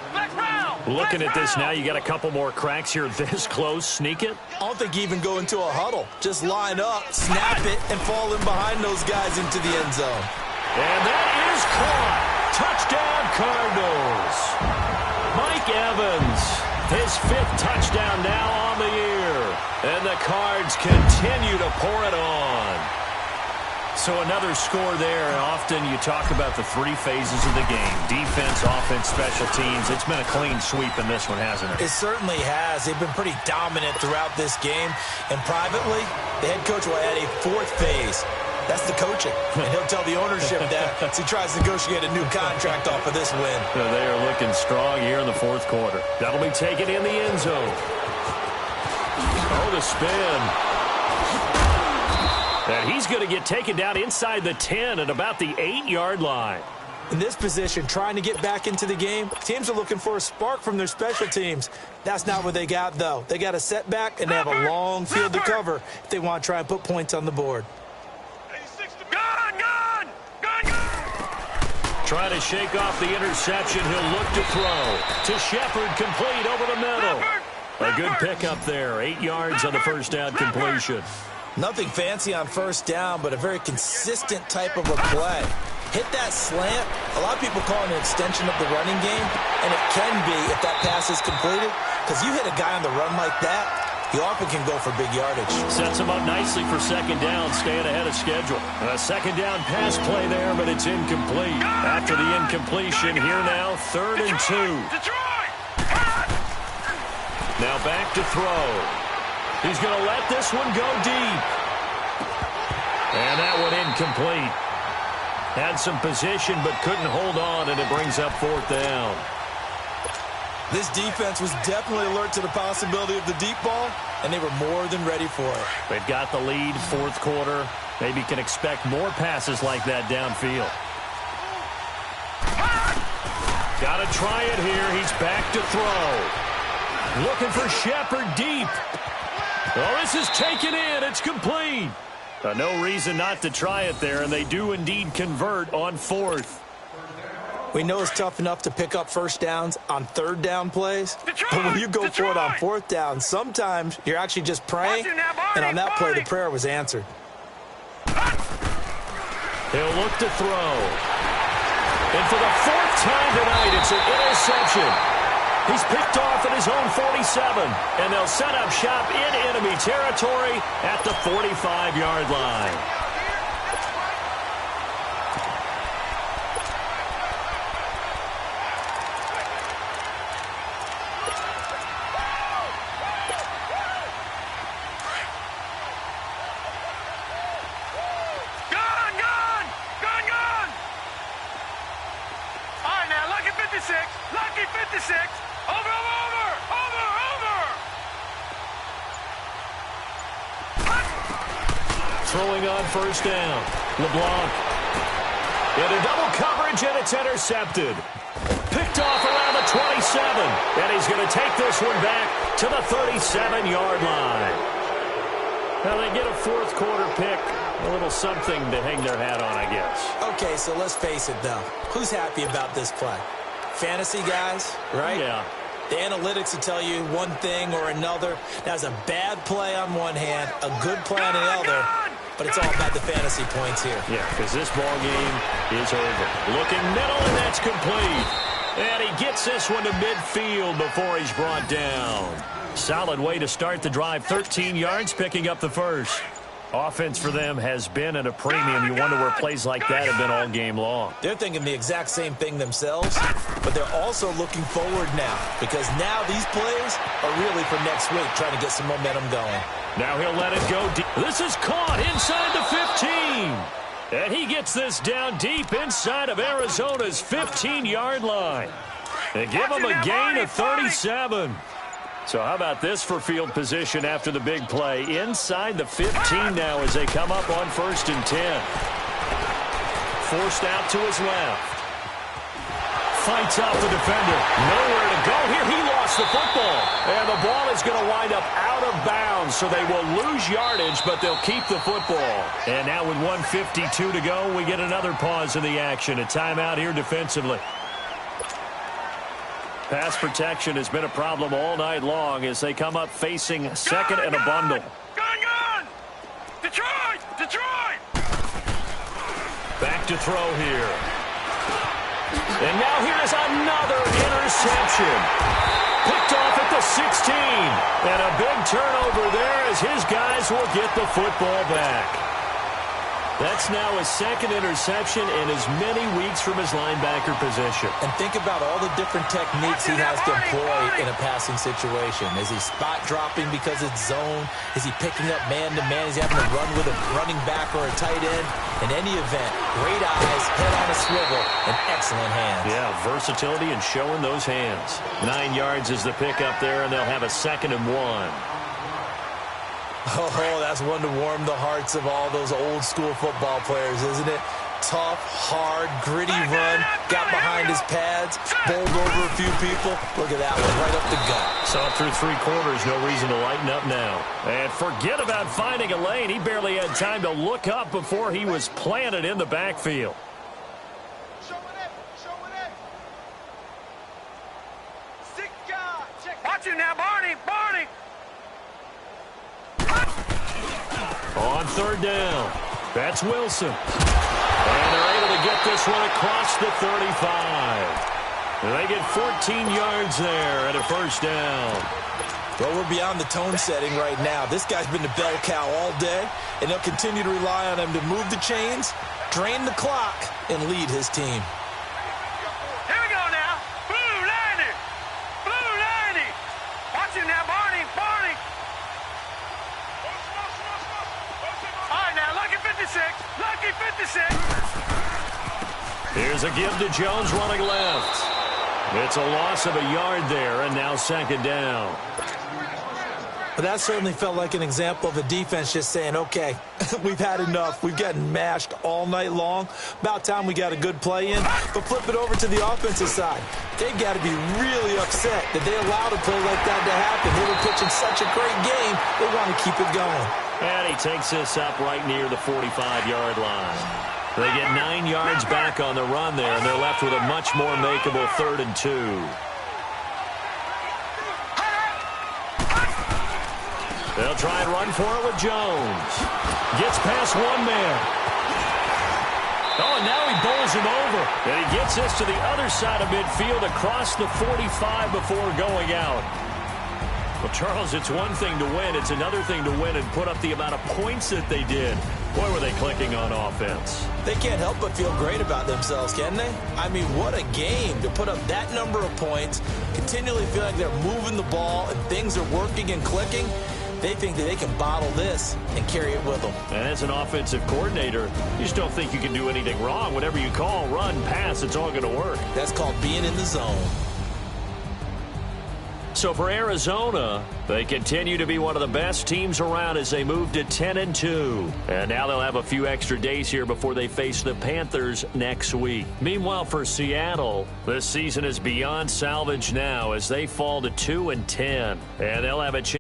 Looking at this now, you got a couple more cracks here this close. Sneak it? I don't think you even go into a huddle. Just line up, snap it, and fall in behind those guys into the end zone. And that is caught. Touchdown, Cardinals. Mike Evans, his 5th touchdown now on the year. And the Cards continue to pour it on. So another score there, and often you talk about the 3 phases of the game. Defense, offense, special teams. It's been a clean sweep in this one, hasn't it? It certainly has. They've been pretty dominant throughout this game. And privately, the head coach will add a 4th phase. That's the coaching. And he'll tell the ownership that as he tries to negotiate a new contract off of this win. So they are looking strong here in the 4th quarter. That'll be taken in the end zone. Oh, the spin. And he's going to get taken down inside the 10 at about the 8-yard line. In this position, trying to get back into the game, teams are looking for a spark from their special teams. That's not what they got, though. They got a setback, and they have a long field to cover if they want to try and put points on the board. Trying to shake off the interception. He'll look to throw. To Shepard, complete over the middle. A good pickup there. 8 yards on the first down completion. Nothing fancy on first down, but a very consistent type of a play. Hit that slant. A lot of people call it an extension of the running game, and it can be if that pass is completed, because you hit a guy on the run like that, he often can go for big yardage. Sets him up nicely for second down, staying ahead of schedule. A second down pass play there, but it's incomplete. After the incompletion, here now, 3rd and 2. Now back to throw. He's going to let this one go deep. And that one incomplete. Had some position, but couldn't hold on, and it brings up 4th down. This defense was definitely alert to the possibility of the deep ball, and they were more than ready for it. They've got the lead, 4th quarter. Maybe can expect more passes like that downfield. Got to try it here. He's back to throw. Looking for Shepard deep. Well, this is taken in. It's complete. No reason not to try it there, and they do indeed convert on 4th. We know it's tough enough to pick up first downs on 3rd down plays, but when you go for it on 4th down, sometimes you're actually just praying, and on that play, the prayer was answered. He'll look to throw. And for the 4th time tonight, it's an interception. He's picked off at his own 47, and they'll set up shop in enemy territory at the 45-yard line. Gone! All right, now, lucky 56. Lucky 56. Over! Throwing on first down. LeBlanc. Into double coverage, and it's intercepted. Picked off around the 27. And he's going to take this one back to the 37-yard line. Now they get a 4th quarter pick. A little something to hang their hat on, I guess. Okay, so let's face it, though. Who's happy about this play? Fantasy guys, right? Yeah. The analytics will tell you one thing or another. That's a bad play on one hand, a good play on the other, but it's all about the fantasy points here. Yeah, because this ball game is over. Looking middle, and that's complete. And he gets this one to midfield before he's brought down. Solid way to start the drive. 13 yards, picking up the first. Offense for them has been at a premium. You wonder where plays like that have been all game long. They're thinking the exact same thing themselves, but they're also looking forward now because now these plays are really for next week, trying to get some momentum going. Now he'll let it go deep. This is caught inside the 15. And he gets this down deep inside of Arizona's 15-yard line. They give him a gain of 37. So how about this for field position after the big play? Inside the 15 now as they come up on 1st and 10. Forced out to his left. Fights off the defender. Nowhere to go here. He lost the football. And the ball is going to wind up out of bounds, so they will lose yardage, but they'll keep the football. And now with 1:52 to go, we get another pause in the action. A timeout here defensively. Pass protection has been a problem all night long as they come up facing second and a bundle. Gun! Detroit! Detroit! Back to throw here. And now here's another interception. Picked off at the 16. And a big turnover there as his guys will get the football back. That's now his second interception in as many weeks from his linebacker position. And think about all the different techniques he has to employ in a passing situation. Is he spot dropping because it's zone? Is he picking up man-to-man? Is he having to run with a running back or a tight end? In any event, great eyes, head on a swivel, and excellent hands. Yeah, versatility and showing those hands. 9 yards is the pickup there, and they'll have a 2nd and 1. Oh, that's one to warm the hearts of all those old-school football players, isn't it? Tough, hard, gritty run, got behind his pads, bowled over a few people. Look at that one, right up the gut. Saw through 3 quarters, no reason to lighten up now. And forget about finding a lane. He barely had time to look up before he was planted in the backfield. Watch it now, Barney! Barney! On 3rd down, that's Wilson. And they're able to get this one across the 35. And they get 14 yards there at a 1st down. Well, we're beyond the tone setting right now. This guy's been the bell cow all day, and they'll continue to rely on him to move the chains, drain the clock, and lead his team. Here we go now. Blue 90! Blue 90! Watch it now, Barney! Barney! All right, now, lucky 56. Lucky 56. Here's a give to Jones running left. It's a loss of a yard there, and now 2nd down. But that certainly felt like an example of a defense just saying, okay, we've had enough. We've gotten mashed all night long. About time we got a good play in. But flip it over to the offensive side. They've got to be really upset that they allowed a play like that to happen. They were pitching such a great game, they want to keep it going. And he takes this up right near the 45-yard line. They get 9 yards back on the run there, and they're left with a much more makeable 3rd and 2. They'll try and run for it with Jones. Gets past one man. Oh, and now he bowls him over. And he gets this to the other side of midfield across the 45 before going out. Well, Charles, it's one thing to win. It's another thing to win and put up the amount of points that they did. Boy, were they clicking on offense. They can't help but feel great about themselves, can they? I mean, what a game to put up that number of points, continually feel like they're moving the ball and things are working and clicking. They think that they can bottle this and carry it with them. And as an offensive coordinator, you just don't think you can do anything wrong. Whatever you call, run, pass, it's all going to work. That's called being in the zone. So for Arizona, they continue to be one of the best teams around as they move to 10-2. And now they'll have a few extra days here before they face the Panthers next week. Meanwhile, for Seattle, this season is beyond salvage now as they fall to 2-10. And they'll have a chance